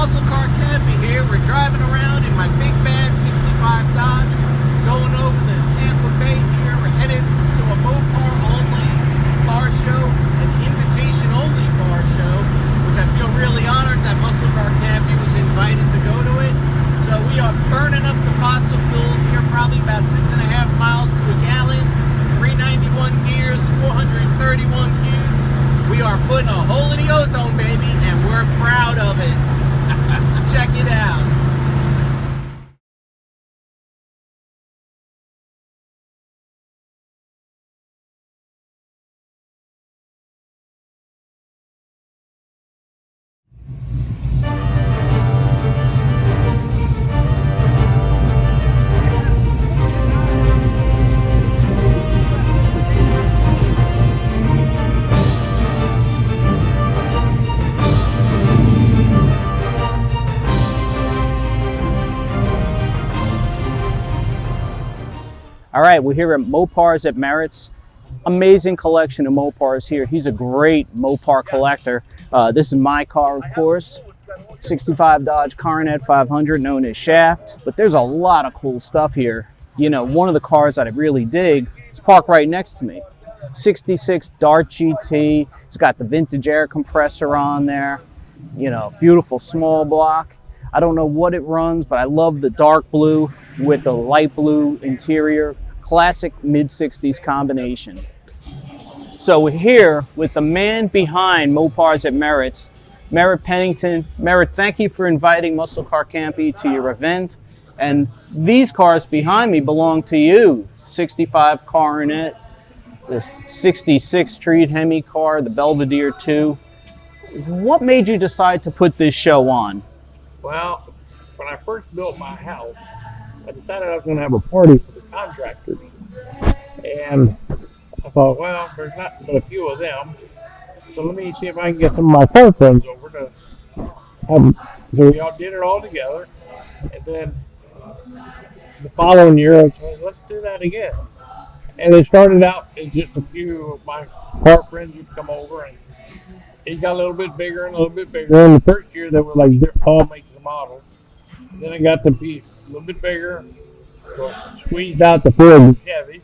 Muscle Car Campy here. We're driving around in my big bad 65 Dodge, going over the Tampa Bay here. We're headed to a Mopar only car show, an invitation only car show, which I feel really honored that Muscle Car Campy was invited to go to it. So we are burning up the fossil fuels here, probably about 6.5 miles to a gallon, 391 gears, 431 cubes. We are putting a hole in the ozone, baby, and we're proud of it. Check it out. All right, we're here at Mopars at Merritt's. Amazing collection of Mopars here. He's a great Mopar collector. This is my car, of course. 65 Dodge Coronet 500, known as Shaft. But there's a lot of cool stuff here. You know, one of the cars that I really dig is parked right next to me. 66 Dart GT. It's got the vintage air compressor on there. You know, beautiful small block. I don't know what it runs, but I love the dark blue with the light blue interior. Classic mid-60s combination. So we're here with the man behind Mopars at Merritt's, Merritt Pennington. Merritt, thank you for inviting Muscle Car Campy to your event. And these cars behind me belong to you. 65 Coronet, this 66 Street Hemi car, the Belvedere 2. What made you decide to put this show on? Well, when I first built my house, I decided I was going to have a party for the contractors. And I thought, well, there's not but a few of them, so let me see if I can get some of my car friends over to have. So we all did it all together. And then the following year, I said, let's do that again. And it started out as just a few of my car friends would come over, and it got a little bit bigger and a little bit bigger. And the first year, they were like all makes and models. Then it got to be a little bit bigger, so I squeezed out the Ford and Chevys.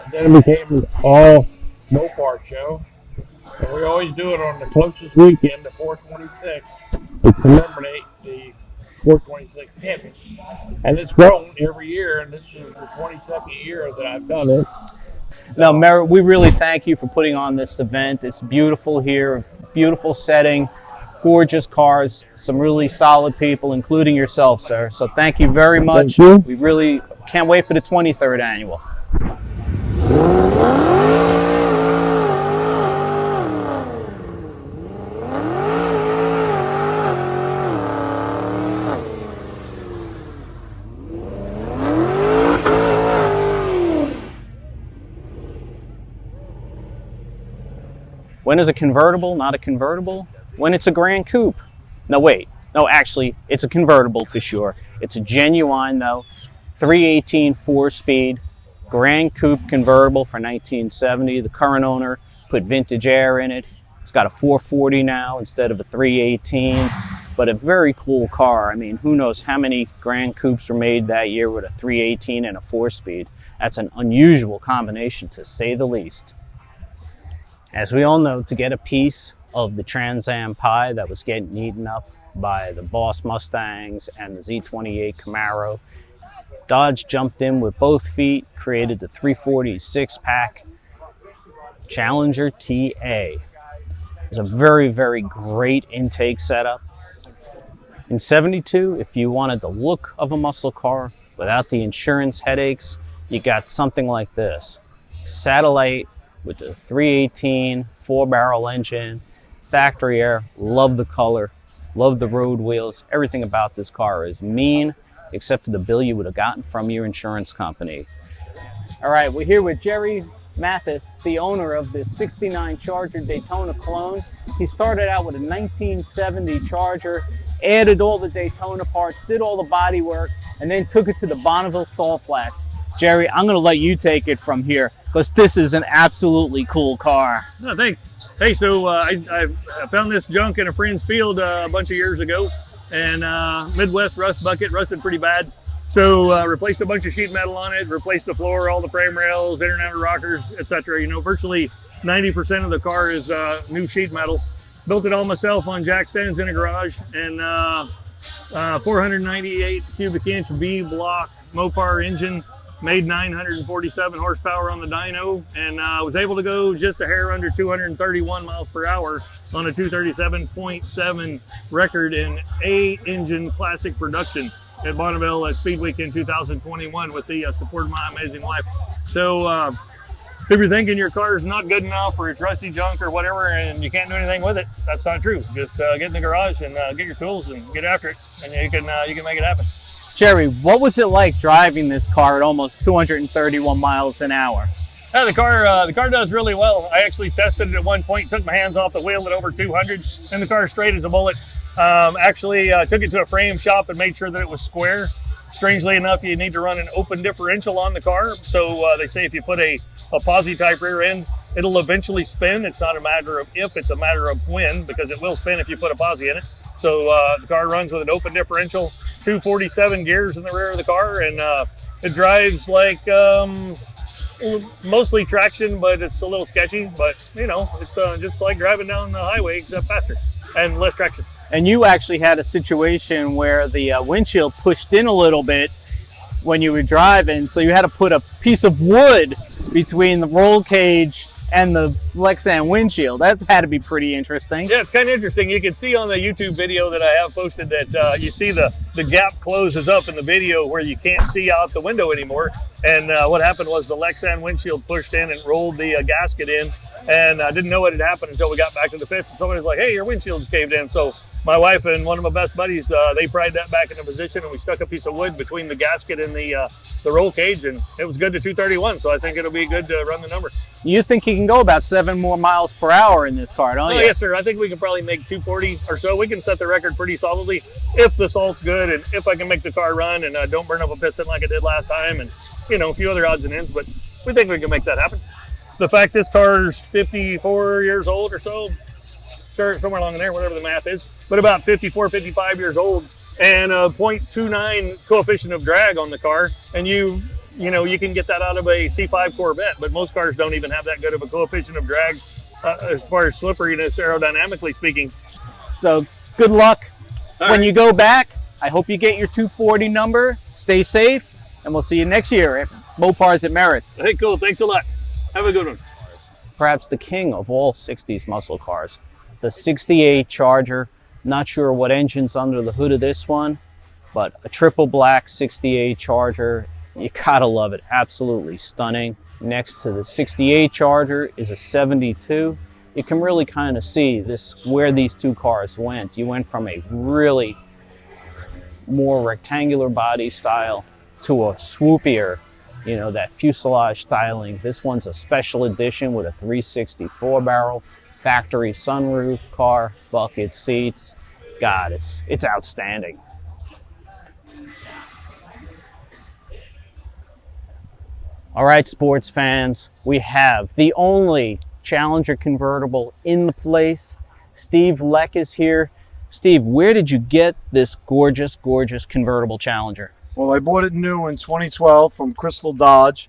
And then it became all Mopar show. And we always do it on the closest weekend, the 426, to commemorate the 426 Hemi. And it's grown every year, and this is the 22nd year that I've done it. Now, Merritt, we really thank you for putting on this event. It's beautiful here, beautiful setting. Gorgeous cars, some really solid people, including yourself, sir. So thank you very much. Thank you. We really can't wait for the 23rd annual. When is a convertible not a convertible? When it's a Grand Coupe. No, wait. No, actually, it's a convertible for sure. It's a genuine, though, 318 4-speed Grand Coupe convertible for 1970. The current owner put vintage air in it. It's got a 440 now instead of a 318, but a very cool car. I mean, who knows how many Grand Coupes were made that year with a 318 and a 4-speed. That's an unusual combination, to say the least. As we all know, to get a piece of the Trans Am pie that was getting eaten up by the Boss Mustangs and the Z28 Camaro, Dodge jumped in with both feet, created the 340 6-pack Challenger TA. It's a very, very great intake setup. In '72, if you wanted the look of a muscle car without the insurance headaches, you got something like this. Satellite with the 318 4-barrel engine, factory air. Love the color, love the road wheels. Everything about this car is mean, except for the bill you would have gotten from your insurance company. All right, we're here with Jerry Mathis, the owner of the 69 Charger Daytona clone. He started out with a 1970 Charger, added all the Daytona parts, did all the body work, and then took it to the Bonneville salt flats. Jerry, I'm going to let you take it from here, because this is an absolutely cool car. No, thanks. Hey, so I found this junk in a friend's field a bunch of years ago, and Midwest rust bucket, rusted pretty bad. So replaced a bunch of sheet metal on it, replaced the floor, all the frame rails, internet rockers, etc. You know, virtually 90% of the car is new sheet metal. Built it all myself on jack stands in a garage, and 498 cubic inch V block Mopar engine, made 947 horsepower on the dyno, and was able to go just a hair under 231 miles per hour on a 237.7 record in A engine classic production at Bonneville at Speed Week in 2021 with the support of my amazing wife. So if you're thinking your car is not good enough or it's rusty junk or whatever and you can't do anything with it, that's not true. Just get in the garage and get your tools and get after it, and you can make it happen. Jerry, what was it like driving this car at almost 231 miles an hour? Yeah, the car does really well. I actually tested it at one point, took my hands off the wheel at over 200, and the car is straight as a bullet. Actually took it to a frame shop and made sure that it was square. Strangely enough, you need to run an open differential on the car. So they say if you put a posi type rear end, it'll eventually spin. It's not a matter of if, it's a matter of when, because it will spin if you put a posi in it. So the car runs with an open differential, 247 gears in the rear of the car, and it drives like mostly traction, but it's a little sketchy. But you know, it's just like driving down the highway, except faster and less traction. And you actually had a situation where the windshield pushed in a little bit when you were driving, so you had to put a piece of wood between the roll cage and the Lexan windshield. That had to be pretty interesting. Yeah, it's kind of interesting. You can see on the YouTube video that I have posted that you see the gap closes up in the video where you can't see out the window anymore. And what happened was the Lexan windshield pushed in and rolled the gasket in, and I didn't know what had happened until we got back to the pits, and somebody was like, hey, your windshield's caved in. So my wife and one of my best buddies, they pried that back into position, and we stuck a piece of wood between the gasket and the roll cage, and it was good to 231, so I think it'll be good to run the number. You think you can go about 7 more miles per hour in this car, don't you? Yes, sir. I think we can probably make 240 or so. We can set the record pretty solidly if the salt's good and if I can make the car run and don't burn up a piston like I did last time, and you know, a few other odds and ends, but we think we can make that happen. The fact this car's 54 years old or so, somewhere along in there, whatever the math is, but about 54, 55 years old, and a 0.29 coefficient of drag on the car, and you can get that out of a C5 Corvette, but most cars don't even have that good of a coefficient of drag as far as slipperiness, aerodynamically speaking. So good luck when you go back. I hope you get your 240 number. Stay safe, and we'll see you next year at Mopars at Merritt's. Hey, cool. Thanks a lot. Have a good one. Perhaps the king of all 60s muscle cars, the 68 Charger. Not sure what engine's under the hood of this one, but a triple black 68 Charger. You gotta love it. Absolutely stunning. Next to the 68 Charger is a 72. You can really kind of see this where these two cars went. You went from a really more rectangular body style to a swoopier, you know, that fuselage styling. This one's a special edition with a 364 barrel, factory sunroof, car, bucket seats. God, it's outstanding. All right, sports fans, we have the only Challenger convertible in the place. Steve Leck is here. Steve, where did you get this gorgeous, gorgeous convertible Challenger? Well, I bought it new in 2012 from Crystal Dodge.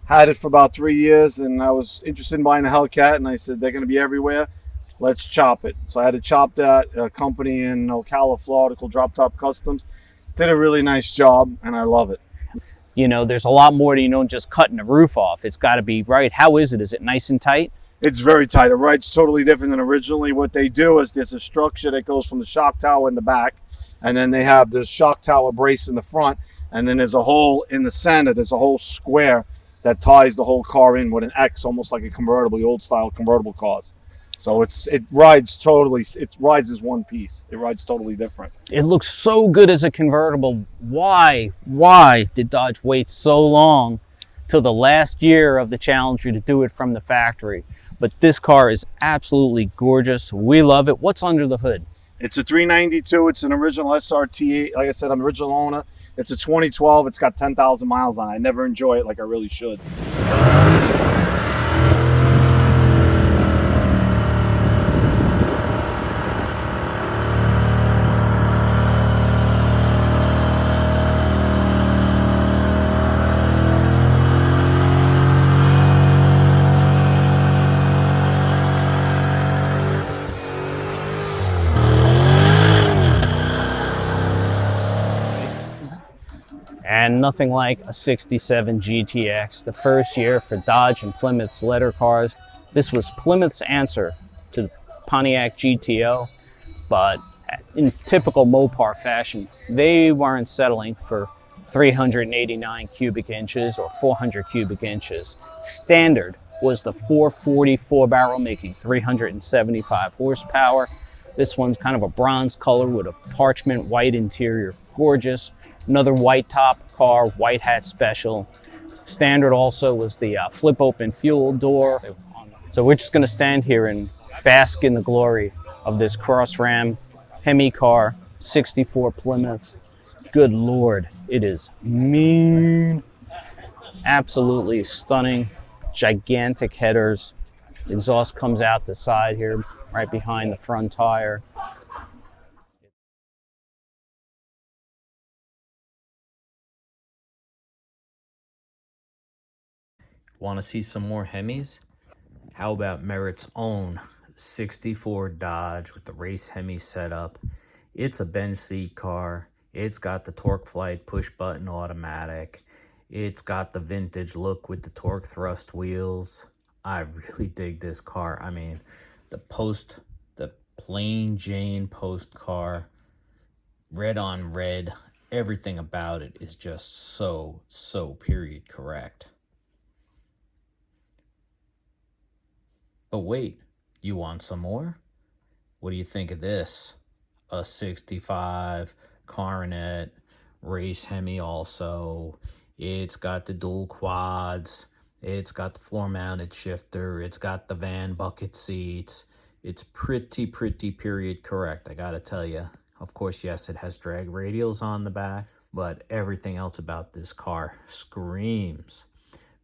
Had it for about 3 years, and I was interested in buying a Hellcat, and I said, they're going to be everywhere. Let's chop it. So I had to chop that. A company in Ocala, Florida called Drop Top Customs did a really nice job, and I love it. You know, there's a lot more to, you know, just cutting the roof off. It's got to be right. How is it? Is it nice and tight? It's very tight. It rides totally different than originally. What they do is there's a structure that goes from the shock tower in the back, and then they have the shock tower brace in the front, and then there's a hole in the center. There's a whole square that ties the whole car in with an X, almost like a convertible, the old style convertible cars. So it rides totally, it rides as one piece. It rides totally different. It looks so good as a convertible. Why did Dodge wait so long till the last year of the Challenger to do it from the factory? But this car is absolutely gorgeous. We love it. What's under the hood? It's a 392. It's an original SRT. Like I said, I'm the original owner. It's a 2012. It's got 10,000 miles on it. I never enjoy it like I really should. And nothing like a 67 GTX. The first year for Dodge and Plymouth's letter cars. This was Plymouth's answer to the Pontiac GTO, but in typical Mopar fashion, they weren't settling for 389 cubic inches or 400 cubic inches. Standard was the 440 4-barrel, making 375 horsepower. This one's kind of a bronze color with a parchment white interior. Gorgeous. Another white top car, white hat special. Standard also was the flip open fuel door. So we're just going to stand here and bask in the glory of this cross ram Hemi car, 64 Plymouth. Good Lord, it is mean. Absolutely stunning. Gigantic headers. Exhaust comes out the side here, right behind the front tire. Want to see some more Hemis? How about Merit's own 64 Dodge with the race Hemi setup? It's a bench seat car. It's got the torque flight push button automatic. It's got the vintage look with the torque thrust wheels. I really dig this car. I mean, the plain Jane post car, red on red, everything about it is just so period correct. But wait, you want some more? What do you think of this? A 65 Coronet race Hemi also. It's got the dual quads. It's got the floor mounted shifter. It's got the van bucket seats. It's pretty period correct, I gotta tell you. Of course, yes, it has drag radials on the back, but everything else about this car screams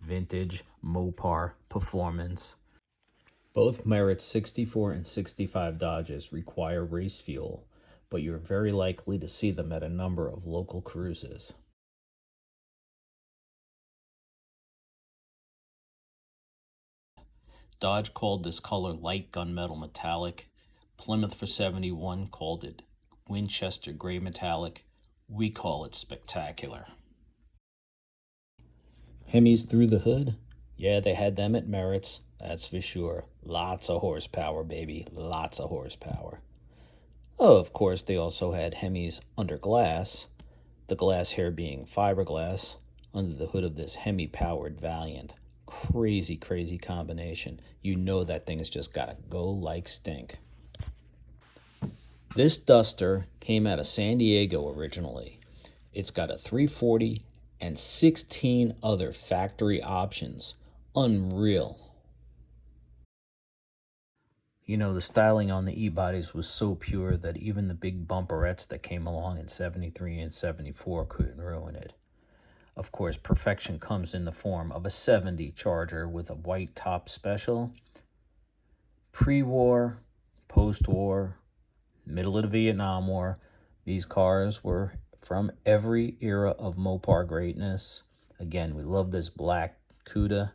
vintage Mopar performance. Both Merit 64 and 65 Dodges require race fuel, but you're very likely to see them at a number of local cruises. Dodge called this color light gunmetal metallic. Plymouth for 71 called it Winchester gray metallic. We call it spectacular. Hemis through the hood? Yeah, they had them at Merit's, that's for sure. Lots of horsepower, baby. Lots of horsepower. Oh, of course, they also had Hemis under glass, the glass here being fiberglass, under the hood of this Hemi-powered Valiant. Crazy combination. You know that thing has just gotta go like stink. This Duster came out of San Diego originally. It's got a 340 and 16 other factory options. Unreal. You know, the styling on the E-bodies was so pure that even the big bumperettes that came along in 73 and 74 couldn't ruin it. Of course, perfection comes in the form of a 70 Charger with a white top special. Pre-war, post-war, middle of the Vietnam War, these cars were from every era of Mopar greatness. Again, we love this black Cuda.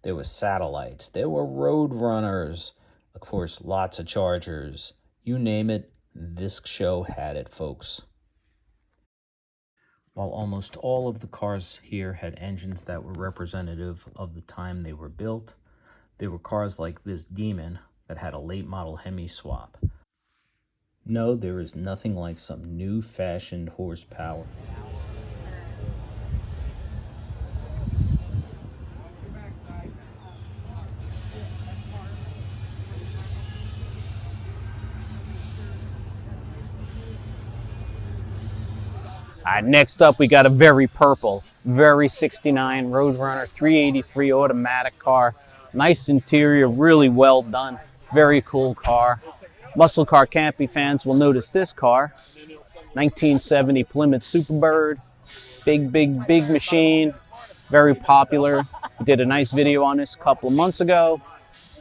There were satellites. There were road runners. Of course, lots of Chargers. You name it, this show had it, folks. While almost all of the cars here had engines that were representative of the time they were built, there were cars like this Demon that had a late model Hemi swap. No, there is nothing like some new-fashioned horsepower. All right, next up we got a very purple, very 69 Roadrunner 383 automatic car. Nice interior, really well done, very cool car. Muscle car campy fans will notice this car. 1970 Plymouth Superbird, big machine, very popular. We did a nice video on this a couple of months ago.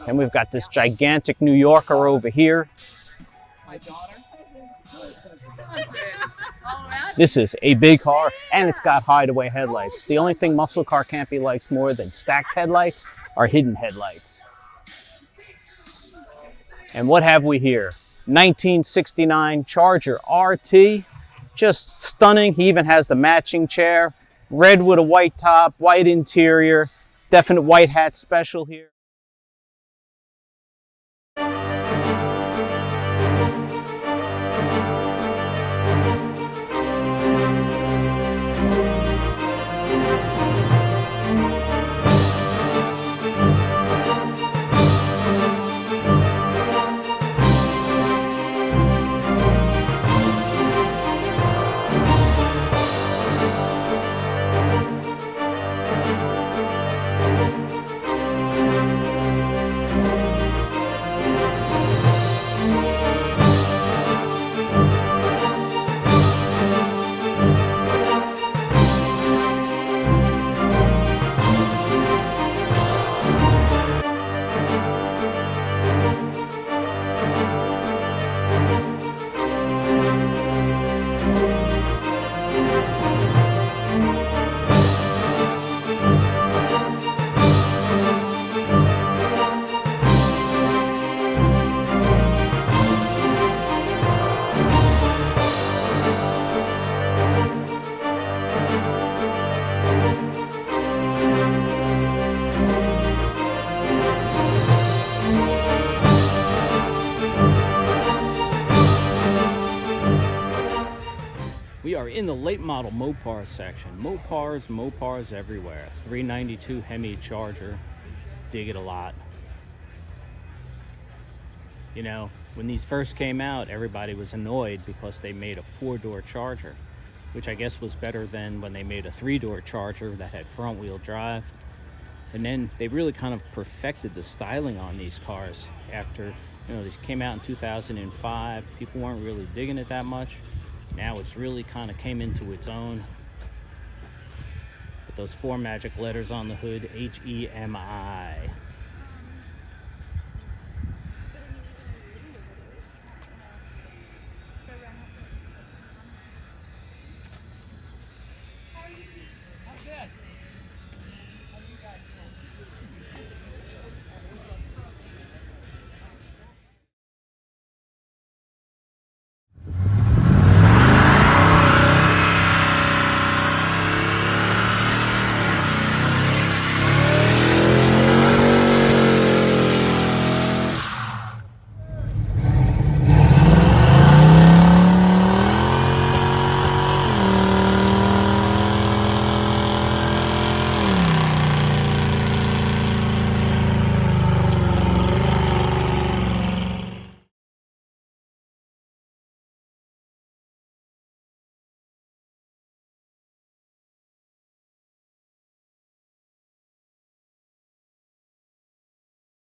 And we've got this gigantic New Yorker over here. This is a big car, and it's got hideaway headlights. The only thing muscle car campy likes more than stacked headlights are hidden headlights. And what have we here? 1969 Charger RT, just stunning. He even has the matching chair. Red with a white top, white interior, definite white hat special here. We are in the late model Mopar section. Mopars everywhere. 392 Hemi Charger. Dig it a lot. You know, when these first came out, everybody was annoyed because they made a 4-door Charger, which I guess was better than when they made a 3-door Charger that had front wheel drive. And then they really kind of perfected the styling on these cars after, you know, these came out in 2005. People weren't really digging it that much. Now it's really kind of came into its own. With those 4 magic letters on the hood, HEMI.